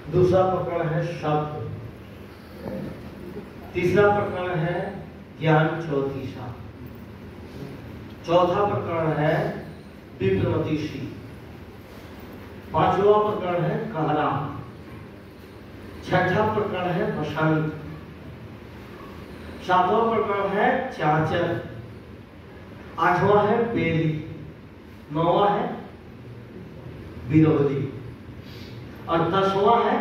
दूसरा प्रकरण है शब्द, तीसरा प्रकरण है ज्ञान ज्योतिषा, चौथा प्रकरण है विप्रमतिषी, पांचवा प्रकरण है कहरा, छठा प्रकरण है बसंत, सातवां प्रकरण है चाचर, आठवां है बेली, नौवां है विरोधी और 10वां है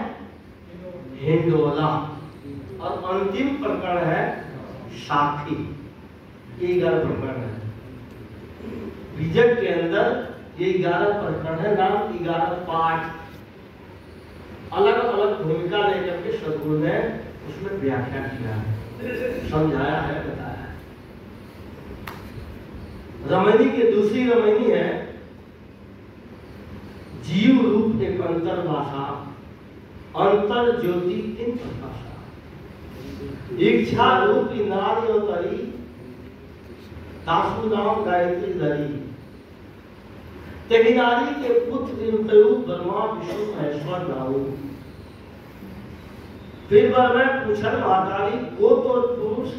हिंडोला और अंतिम प्रकरण है साखी। ये 11 प्रकरण है। बीजक के अंदर ये 11 प्रकरण है, नाम 11 पाठ, अलग अलग भूमिका लेकर के सद्गुरु ने उसमें व्याख्या किया है, समझाया है, बताया है। रमणी की दूसरी रमणी है जीव रूप एक अंतर भाषा, अंतर ज्योति तीन प्रकाशा, इच्छा रूप नारी अवतरी, तासु नाम गायत्री धरी, तेरी नारी के पुत्र ब्रह्मा विष्णु महेश्वर नाऊ। फिर मैं पूछन महातारी को तो पुरुष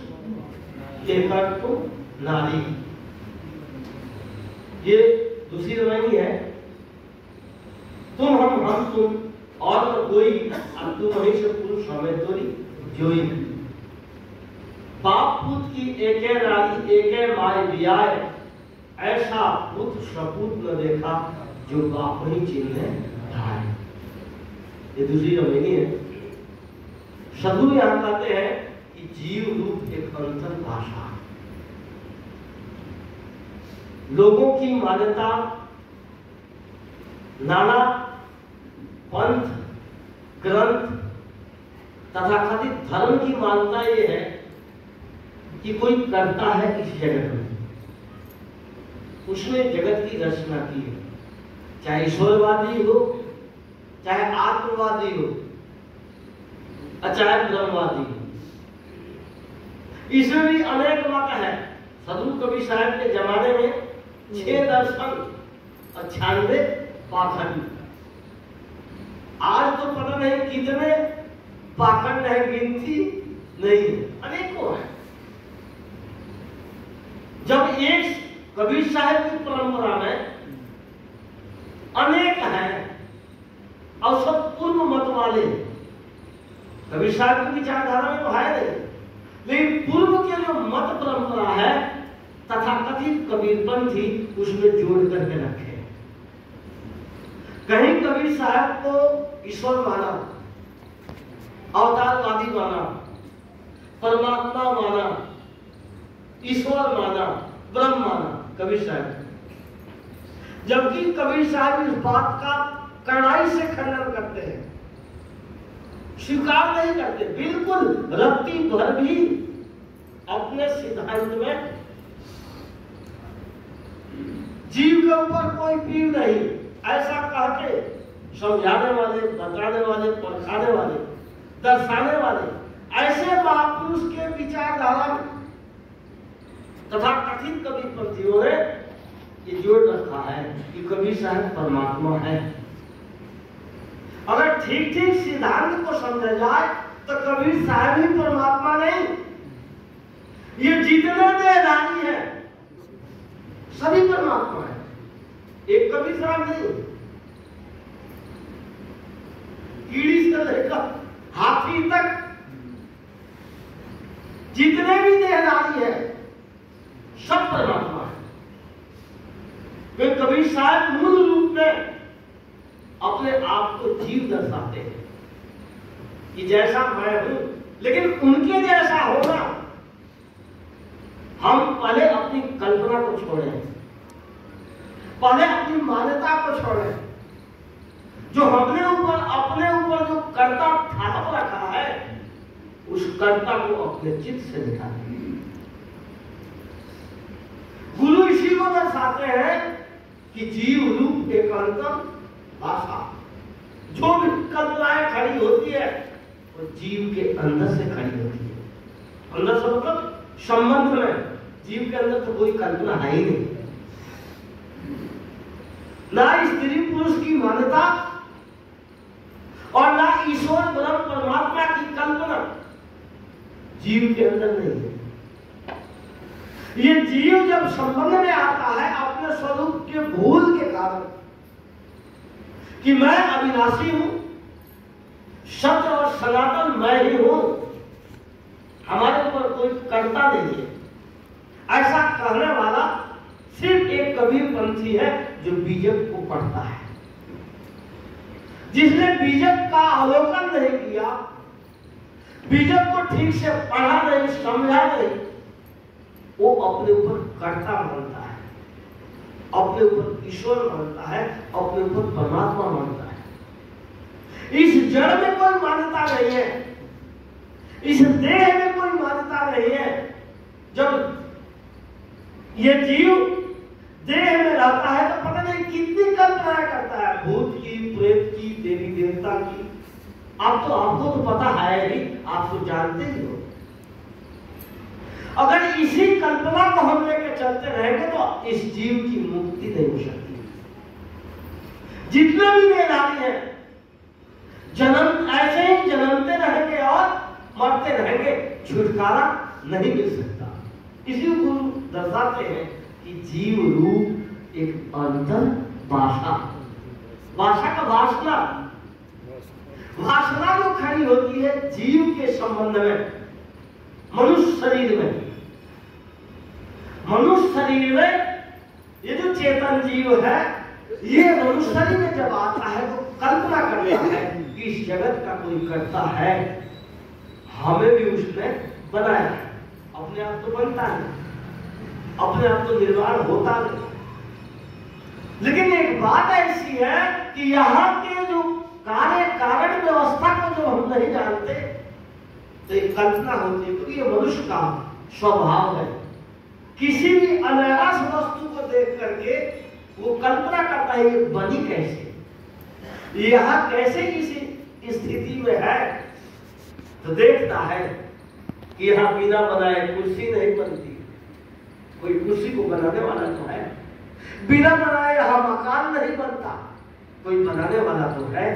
के कर तो नारी। ये दूसरी रमणी है। तुम हम तुम और तो कोई, अब तुम वहीं से पुरुष हमें तोरी जोई। बाप पुत्र की एके नारी एके माय बियाय, ऐसा पुत्र सपूत न देखा जो बाप ही चिन्ह धाय। ये दूसरी रमणी है। सद्गुरु यहाँ कहते हैं कि जीव रूप एक अंतर भाषा, लोगों की मान्यता, नाना पंथ ग्रंथ तथा कथित धर्म की मान्यता ये है कि कोई करता है इस जगत में, उसने जगत की रचना की है, चाहे ईश्वरवादी हो, चाहे आत्मवादी हो, चाहे ब्रह्मवादी हो। इसमें भी अनेक मत है। सद्गुरु कबीर साहब के जमाने में 6 दर्शन और 96 पाखंड। आज तो पता नहीं कितने पाखंड है, गिनती नहीं, अनेकों है। जब एक कबीर साहब की परंपरा में अनेक हैं और सब पूर्व मत वाले, कबीर साहब की विचारधारा में तो है नहीं, लेकिन पूर्व के जो मत परंपरा है तथा कथित कबीरपंथी उसमें जोड़ करके रखे। कहीं कबीर साहब को ईश्वर माना, अवतारवादी माना, परमात्मा माना, ईश्वर माना, ब्रह्म माना कबीर साहब, जबकि कबीर साहब इस बात का कड़ाई से खंडन करते हैं, स्वीकार नहीं करते, बिल्कुल रत्ती भर भी अपने सिद्धांत में जीव के ऊपर कोई पीड़ नहीं, ऐसा कह के समझाने वाले, बताने वाले, परखाने वाले, दर्शाने वाले ऐसे महापुरुष के विचारधारा तथा कथित कबीरपंथियों ने ये जोड़ रखा है कि कबीर साहब परमात्मा है। अगर ठीक ठीक सिद्धांत को समझा जाए तो कबीर साहब ही परमात्मा नहीं, ये जितने देहधारी है सभी परमात्मा है, एक कबीर साहब नहीं। कीड़ी से लेकर हाथी तक जितने भी देहधारी है सब परमात्मा है। वे कबीर साहब मूल रूप में अपने आप को जीव दर्शाते हैं कि जैसा मैं हूं, लेकिन उनके जैसा होना, हम पहले अपनी कल्पना को छोड़ें, पहले अपनी मान्यता को छोड़ें, जो हमने अपने ऊपर जो कर्ता ठाप रखा है उस कर्ता को अपने चित्त से निकालें। गुरु इसी को दर्शाते हैं कि जीव रूप एकांतर भाषा, जो भी कल्पनाएं खड़ी होती है वो जीव के अंदर से खड़ी होती है। अंदर से मतलब संबंध में, जीव के अंदर तो कोई कल्पना है ही नहीं, ना स्त्री पुरुष की मान्यता और ना ईश्वर ब्रह्म परमात्मा की कल्पना जीव के अंदर नहीं है। ये जीव जब संबंध में आता है अपने स्वरूप के भूल के कारण कि मैं अविनाशी हूं, सत्य और सनातन मैं ही हूं, हमारे ऊपर कोई कर्ता नहीं है, ऐसा कहने वाला सिर्फ एक कबीरपंथी है जो बीजक को पढ़ता है। जिसने बीजक का अवलोकन नहीं किया, बीजक को ठीक से पढ़ा नहीं, समझा नहीं, वो अपने ऊपर कर्ता मानता है, अपने ऊपर ईश्वर मानता है, अपने ऊपर परमात्मा मानता है। इस जड़ में कोई मान्यता नहीं है, इस देह में कोई मान्यता नहीं है। जब ये जीव देह में रहता है तो पता नहीं कितनी कल्पनाएं करता है, भूत की, प्रेत की, देवी देवता की। अब तो आपको तो पता है ही, आप तो जानते ही हो। अगर इसी कल्पना को हम लेकर चलते रहेंगे तो इस जीव की मुक्ति नहीं हो सकती। जितने भी देहधारी हैं जन्म ऐसे ही जन्मते रहेंगे और मरते रहेंगे, छुटकारा नहीं मिल सकता। इसी गुरु दर्शाते हैं कि जीव रूप एक अंतर भाषा, भाषा का वासना, वासना जो खड़ी होती है जीव के संबंध में, मनुष्य शरीर में। मनुष्य शरीर में ये जो चेतन जीव है, ये मनुष्य शरीर में जब आता है तो कल्पना करता है कि इस जगत का कोई करता है, हमें भी उसने बनाया है। अपने आप तो बनता है, अपने आप तो निर्माण होता नहीं। लेकिन एक बात ऐसी है कि यहाँ के जो कार्य कारण व्यवस्था को जो हम नहीं जानते तो एक कल्पना होती है, क्योंकि ये मनुष्य का स्वभाव है। किसी भी अनायास वस्तु को देख करके वो कल्पना करता है ये बनी कैसे, यहाँ कैसे किसी स्थिति में है, तो देखता है कि यहाँ बिना बनाए कुर्सी नहीं बनती, कोई कुर्सी को बनाने वाला तो है। बिना बनाए यहाँ मकान नहीं बनता, कोई बनाने वाला तो है।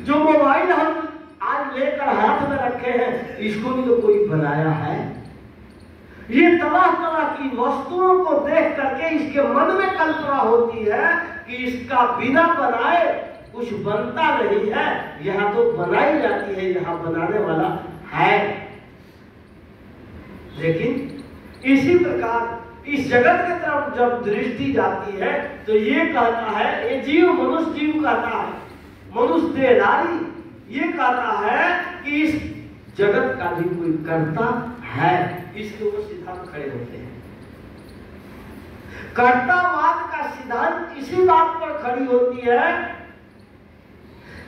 जो मोबाइल हम आज लेकर हाथ में रखे हैं, इसको भी तो कोई बनाया है। ये तरह तरह की वस्तुओं को देख करके इसके मन में कल्पना होती है कि इसका बिना बनाए कुछ बनता नहीं है, यहाँ तो बनाई जाती है, यहाँ बनाने वाला है। लेकिन इसी प्रकार इस जगत के तरफ जब दृष्टि जाती है तो ये कहता है, ये जीव मनुष्य जीव कहता है, मनुष्य देहधारी ये कहता है कि इस जगत का भी कोई कर्ता है। इसके ऊपर सिद्धांत खड़े होते हैं। कर्तावाद का सिद्धांत इसी बात पर खड़ी होती है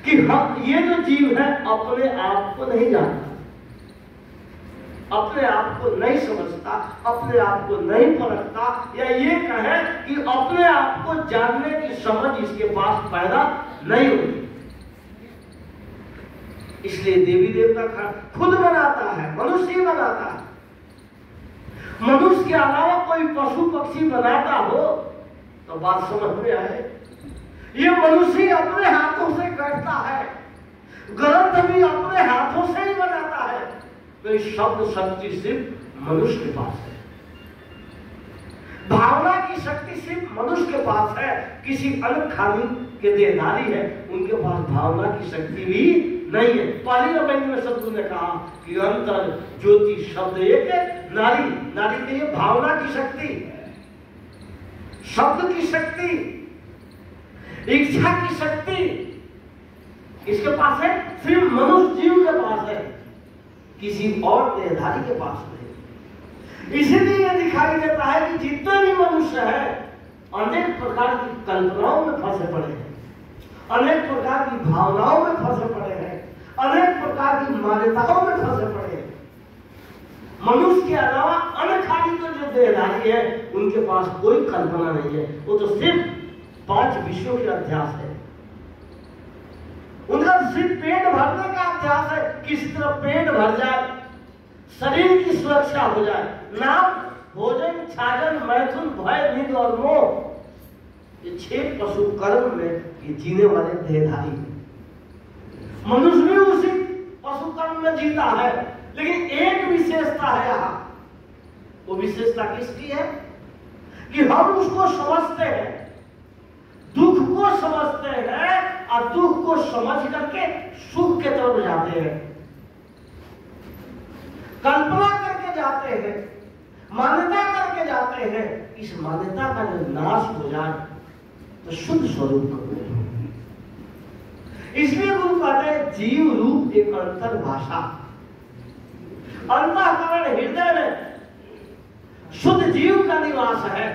कि हम ये जो जीव है अपने आप को नहीं जानता, अपने आप को नहीं समझता, अपने आप को नहीं परखता, या ये कहें कि अपने आप को जानने की समझ इसके पास पैदा नहीं होती। इसलिए देवी देवता खुद बनाता है, मनुष्य ही बनाता है। मनुष्य के अलावा कोई पशु पक्षी बनाता हो तो बात समझ में आए। ये मनुष्य अपने हाथों से करता है, ग्रंथ भी अपने हाथों से ही बनाता है। तो इस शब्द शक्ति सिर्फ मनुष्य के पास है, भावना की शक्ति सिर्फ मनुष्य के पास है। किसी अन्य खाली के देहधारी है, उनके पास भावना की शक्ति भी नहीं है। पाली रमन में सदगुरु ने कहा कि अंतर ज्योति शब्द एक नारी, नारी के लिए भावना की शक्ति, शब्द की शक्ति, इच्छा की शक्ति इसके पास है, सिर्फ मनुष्य जीव के पास है, किसी और देहधारी के पास नहीं। इसीलिए यह दिखाई देता है कि जितने भी मनुष्य है अनेक प्रकार की कल्पनाओं में फंसे पड़े हैं, अनेक प्रकार की भावनाओं में फंसे पड़े हैं, अनेक प्रकार की मान्यताओं में फंसे पड़े हैं। मनुष्य के अलावा अन्य खाली तो जो देहधारी है उनके पास कोई कल्पना नहीं है, वो तो सिर्फ 5 विषयों के अध्यास है। उनका सिर्फ पेट भरने का अध्यास है, किसी तरह पेट भर जाए, शरीर की सुरक्षा हो जाए। नाम, भोजन, छाजन, मैथुन, भय, नींद और मोह, ये 6 पशु कर्म में ये जीने वाले देहधारी। मनुष्य भी उस में जीता है, लेकिन एक विशेषता है यहाँ। वो विशेषता किसकी है कि हम उसको समझते हैं, दुख को समझते हैं और दुख को समझ करके सुख के तरफ जाते हैं, कल्पना करके जाते हैं, मान्यता करके जाते हैं। इस मान्यता का जब नाश हो जाए तो शुद्ध स्वरूप को मिले। इसलिए गुरु कहते हैं जीव रूप एक अंतर भाषा, अंतःकरण हृदय में शुद्ध जीव का निवास है।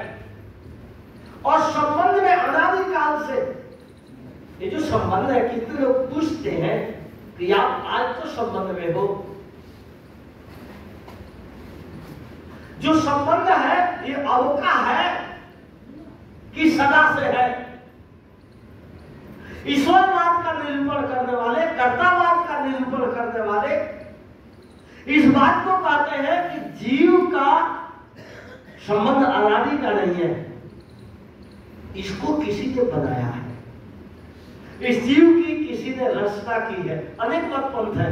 और संबंध में अनादिकाल से ये जो संबंध है, कितने लोग पूछते हैं कि आप आज तो संबंध में हो। जो संबंध है ये अब का है कि सदा से है। ईश्वरवाद का निरूपण करने वाले, कर्तावाद का निरूपण करने वाले इस बात को कहते हैं कि जीव का संबंध अनादि का नहीं है, इसको किसी ने बनाया है, इस जीव की किसी ने रचना की है। अनेक मत पंथ है,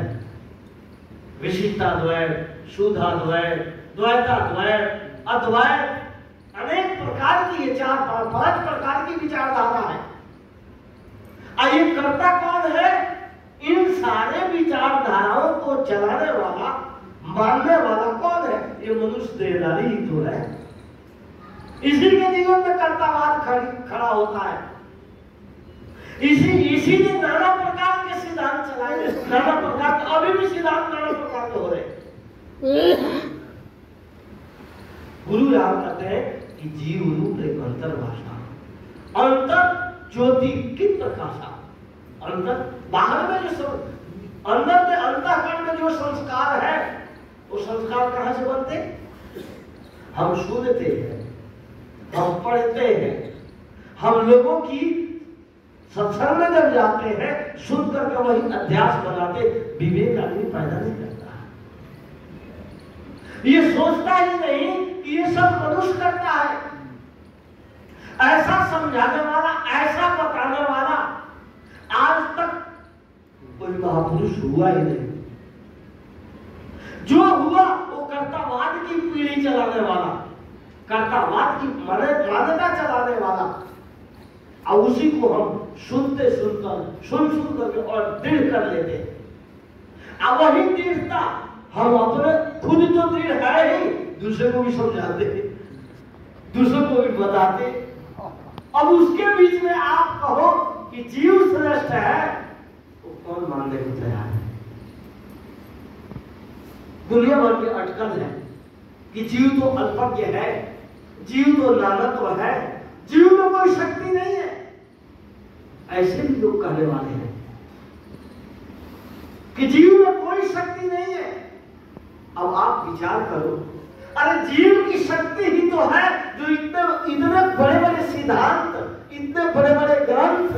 विशिष्टाद्वैत, शुद्धाद्वैत, द्वैताद्वैत, अद्वैत, अनेक प्रकार की, ये 4-5 प्रकार की विचारधारा है। ये कर्ता कौन है? इन सारे विचारधाराओं को चलाने वाला, मानने वाला कौन है? ये मनुष्य देहधारी ही तो है। इसी के जीवन में कर्तावाद खड़ा होता है। इसी ने नाना प्रकार के सिद्धांत चलाए, नाना प्रकार के, अभी भी सिद्धांत नाना प्रकार के हो रहे। गुरु यहाँ कहते हैं कि जीव रूप एक अंतर भाषा, अंतर ज्योति की प्रकाशा। अंदर बाहर में जो अंदर में अंतःकरण में जो संस्कार है, वो संस्कार कहां से बनते? हम सुनते हैं, हम पढ़ते हैं, हम लोगों की सत्संग में जब जाते हैं, सुन करके वही अध्यास बनाते। विवेक आदमी पैदा नहीं करता, ये सोचता ही नहीं कि ये सब मनुष्य करता है। ऐसा समझाने वाला, ऐसा बताने वाला आज तक कोई महापुरुष हुआ ही नहीं। जो हुआ वो कर्तावाद की पीढ़ी चलाने वाला, कर्तावाद की मान्यता चलाने वाला, और उसी को हम सुनते सुन करके और दृढ़ कर लेते। अब वही दृढ़ता हम अपने खुद तो दृढ़ है ही, दूसरे को भी समझाते, दूसरे को भी बताते। अब उसके बीच में आप कहो कि जीव श्रेष्ठ है, तो कौन मानने को तैयार है? दुनिया भर की अटकल है कि जीव तो अल्पज्ञ है, जीव तो नानत्व है, जीव में कोई शक्ति नहीं है। ऐसे भी लोग कहने वाले हैं कि जीव में कोई शक्ति नहीं है। अब आप विचार करो, अरे जीव की शक्ति ही तो है जो इतने बड़े बड़े सिद्धांत, इतने बड़े बड़े ग्रंथ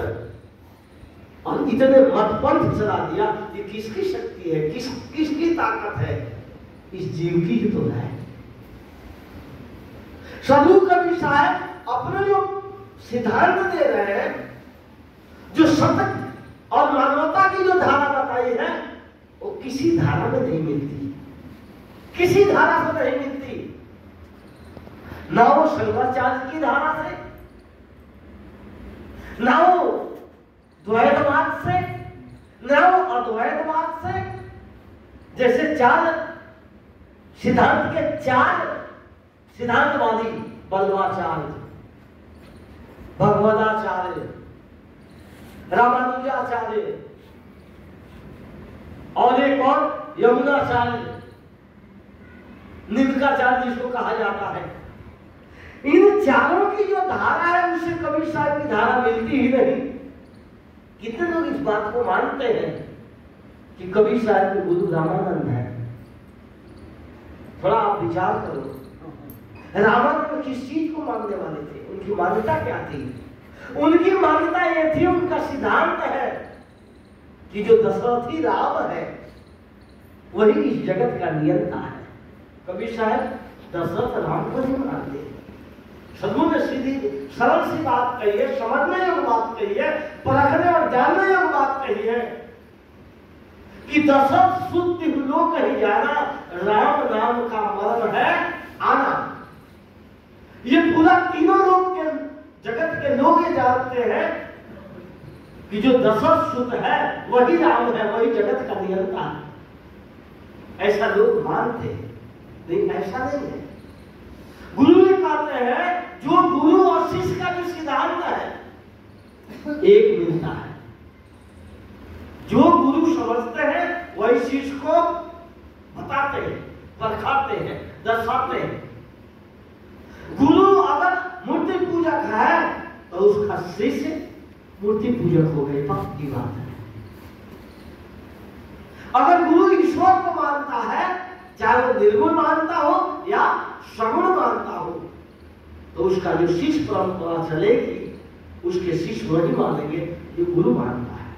और इतने मतपंथ चला दिया। ये किसकी शक्ति है? किसकी ताकत है? इस जीव की ही तो है। साधु कवि साहब अपने जो सिद्धांत दे रहे हैं, जो सत्य और मानवता की जो धारा बताई है, वो किसी धारा में नहीं मिलती, किसी धारा से नहीं मिलती। ना वो शंकराचार्य की धारा से, ना वो द्वैतवाद से, ना वो अद्वैतवाद से। जैसे 4 सिद्धांत के 4 सिद्धांतवादी, बल्लवाचार्य, भगवदाचार्य, रामानुजाचार्य और एक और यमुनाचार्य, निम्नकाचार्य जिसको कहा जाता है। इन चारों की जो धारा है, उससे कबीर साहब की धारा मिलती ही नहीं। कितने लोग इस बात को मानते हैं कि कबीर साहब के गुरु रामानंद है? थोड़ा आप विचार करो, रामानंद किस चीज को मानने वाले थे? उनकी मान्यता क्या थी? उनकी मान्यता यह थी, उनका सिद्धांत है कि जो दशरथी राम है वही इस जगत का नियंता है। कबीर साहब दशरथ राम को नहीं मानते। सदगुरु ने सीधी सरल सी बात कही है, समझने योग्य बात कही है, परखने और जानने योग्य बात कही है कि दशरथ सुत लोक ही जाना, राम नाम का मर्म है आना। ये पूरा तीनों लोग के जगत के लोग ये जानते हैं कि जो दशरथ सुत है वही राम है, वही जगत का नियंता है। ऐसा लोग मानते हैं, लेकिन ऐसा नहीं है। गुरु ये कहते हैं जो गुरु और शिष्य का जो सिद्धांत है एक मिलता है। जो गुरु समझते हैं वही शिष्य को बताते हैं, परखाते हैं, दर्शाते हैं। गुरु अगर मूर्ति पूजक है तो उसका शिष्य मूर्ति पूजक हो गए, पक्की बात है। अगर गुरु ईश्वर को मानता है, चाहे वो निर्गुण मानता हो या सगुण मानता हो, तो उसका जो शिष्य परंपरा चलेगी उसके शिष्य वही मानेंगे जो गुरु मानता है,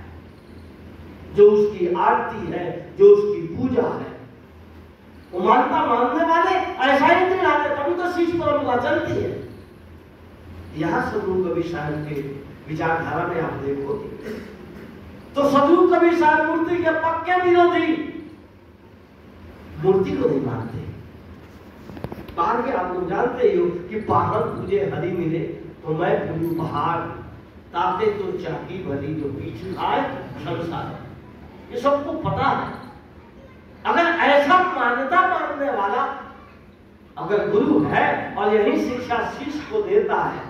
जो उसकी आरती है, जो उसकी पूजा है। वो मानता मानने वाले ऐसा ही नहीं आते, तभी तो शिष्य परंपरा चलती है। यहां सदगुरु कबीर साहब के विचारधारा में आप देखोगे तो सदगुरु कबीर साहब मूर्ति के पक्के विरोधी, मूर्ति को नहीं मानते। बाहर के आप लोग जानते ही हो कि पहाड़ पूजे हरि मिले तो मैं पूजू पहाड़, ताते तो चाकी भली जो बीच आए संसार। ये सबको पता है। अगर ऐसा मान्यता मानने वाला अगर गुरु है और यही शिक्षा शिष्य को देता है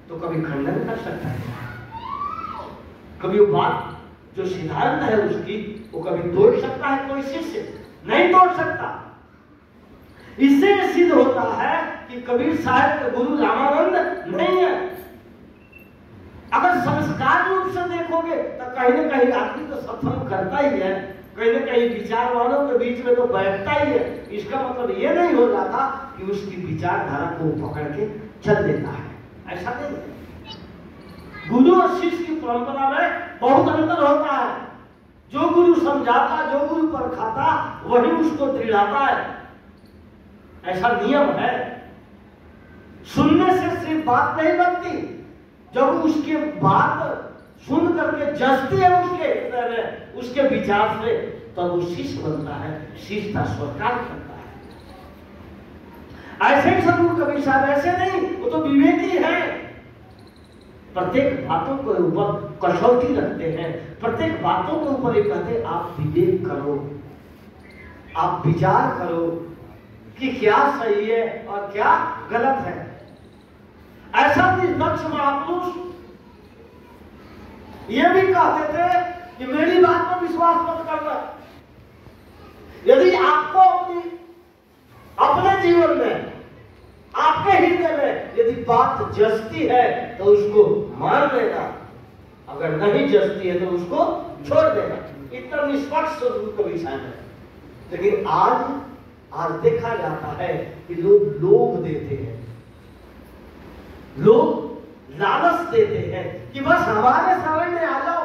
तो कभी खंडन कर सकता है, कभी वो बात जो सिद्धांत है उसकी वो कभी तोड़ सकता है? कोई शिष्य नहीं तोड़ सकता। इससे सिद्ध होता है कि कबीर साहब के गुरु रामानंद नहीं है। अगर संस्कार रूप से देखोगे तो कहीं ना कहीं आदमी तो सत्संग करता ही है, कहीं ना कहीं विचारवानों के बीच में तो बैठता ही है। इसका मतलब ये नहीं हो जाता कि उसकी विचारधारा को पकड़ के चल देता है, ऐसा नहीं है। गुरु और शिष्य की परंपरा में बहुत अंतर होता है। जो गुरु समझाता, जो गुरु परखाता, वही उसको दृढ़ाता है, ऐसा नियम है। सुनने से सिर्फ बात नहीं बनती, जब उसके बात सुन करके जचती है उसके हृदय में, उसके विचार से, तब वो शिष्य बनता है, शिष्य का स्वीकार करता है। ऐसे ही सदगुरु कबीर साहब ऐसे नहीं, वो तो विवेकी है। प्रत्येक बातों के ऊपर कसौटी रखते हैं, प्रत्येक बातों के ऊपर ये कहते आप विवेक करो, आप विचार करो कि क्या सही है और क्या गलत है। ऐसा निष्पक्ष महापुरुष ये भी कहते थे कि मेरी बात पर विश्वास मत करना। यदि आपको अपने जीवन में, आपके हृदय में यदि बात जचती है तो उसको मान लेना, अगर नहीं जचती है तो उसको छोड़ देना। इतना निष्पक्ष कबीर साहब है। लेकिन आज देखा जाता है कि लोग देते हैं, लोग लालच देते हैं कि बस हमारे समझ में आ जाओ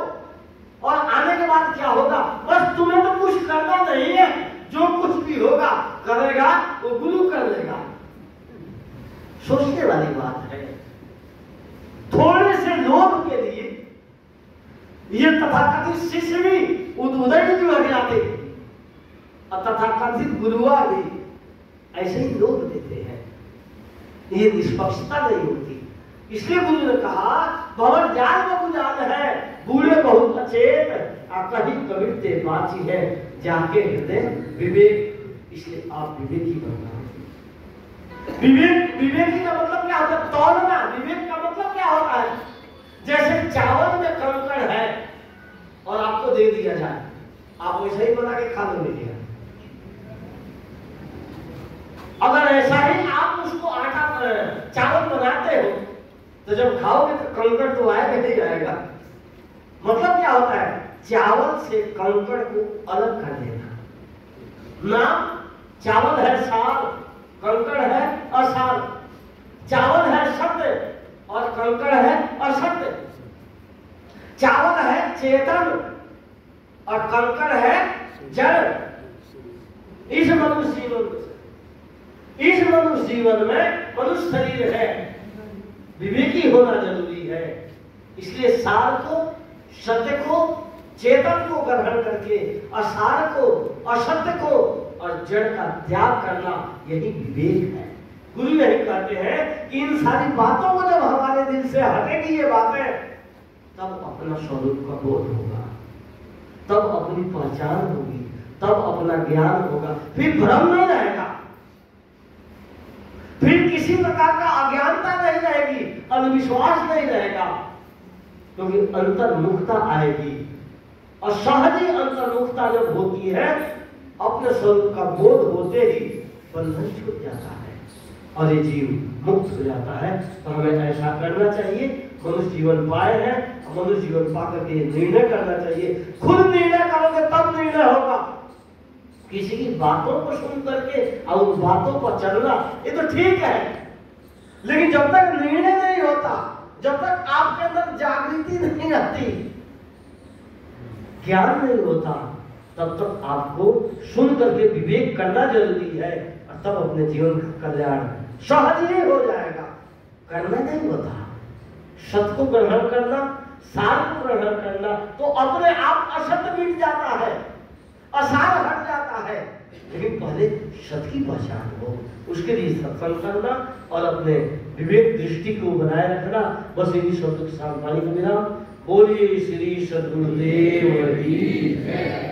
और आने के बाद क्या होगा, बस तुम्हें तो कुछ करना नहीं है, जो कुछ भी होगा करेगा वो गुरु कर लेगा। सोचने वाली बात है। थोड़े से लोभ के लिए ये तथाकथित शिष्य भी उदय भी हो जाते और तथाकथित गुरुआ भी ऐसे ही लोग देते हैं। ये निष्पक्षता नहीं होती। इसलिए गुरु ने कहा भवन जान बहु जान है, बूढ़े बहुत अचेत, कहीं कबीर ते बाची है, जाके हृदय विवेक। इसलिए आप विवेकी बनना। विवेकी का मतलब क्या होता है? तौलना। विवेक का मतलब क्या होता है? जैसे चावल में कंकड़ है और आपको दे दिया जाए, आप वैसे ही बना के खा लोगे। अगर ऐसा ही आप उसको आटा चावल बनाते हो तो जब खाओगे तो कंकड़ तो आएगा नहीं आएगा। मतलब क्या होता है? चावल से कंकड़ को अलग कर देना। नाम चावल है सार, कंकड़ है असार। चावल है शब्द और कंकड़ है अशब्द। चावल है चेतन और कंकड़ है जड़। इस मनुष्य जीवन में मनुष्य शरीर है, विवेकी होना जरूरी है। इसलिए सार को, सत्य को, चेतन को ग्रहण करके असार को, असत्य को और जड़ का त्याग करना, यही विवेक है। गुरु यही कहते हैं कि इन सारी बातों को जब हमारे दिल से हटेगी ये बातें, तब अपना स्वरूप का बोध होगा, तब अपनी पहचान होगी, तब अपना ज्ञान होगा, फिर भ्रम नहीं रहेगा, फिर किसी प्रकार का अज्ञानता नहीं रहेगी, अंधविश्वास नहीं रहेगा, क्योंकि अंतर्मुखता आएगी। और सहज ही अंतर्मुखता जब होती है, अपने स्वरूप का बोध होते ही बंधन छूट जाता है और ये जीव मुक्त हो जाता है। तो हमें ऐसा करना चाहिए। मनुष्य जीवन पाए हैं, मनुष्य जीवन पा करके निर्णय करना चाहिए। खुद निर्णय करोगे तब निर्णय होगा। किसी की बातों को सुन करके और उन बातों पर चलना ये तो ठीक है, लेकिन जब तक निर्णय नहीं होता, जब तक आपके अंदर जागृति नहीं आती, ज्ञान नहीं होता, तब तक आपको सुन करके विवेक करना जरूरी है, और तब अपने जीवन का कल्याण सहज ही हो जाएगा। करना नहीं होता, सत्य को ग्रहण करना, सार को ग्रहण करना, तो अपने आप असत्य मिट जाता है, असार हट जाता है। लेकिन पहले सत्य की पहचान हो, उसके लिए सत्संग करना और अपने विवेक दृष्टि को बनाए रखना। बस इन्हीं शब्दों के साथ वाणी का विराम। बोलिए श्री सद्गुरुदेव की जय।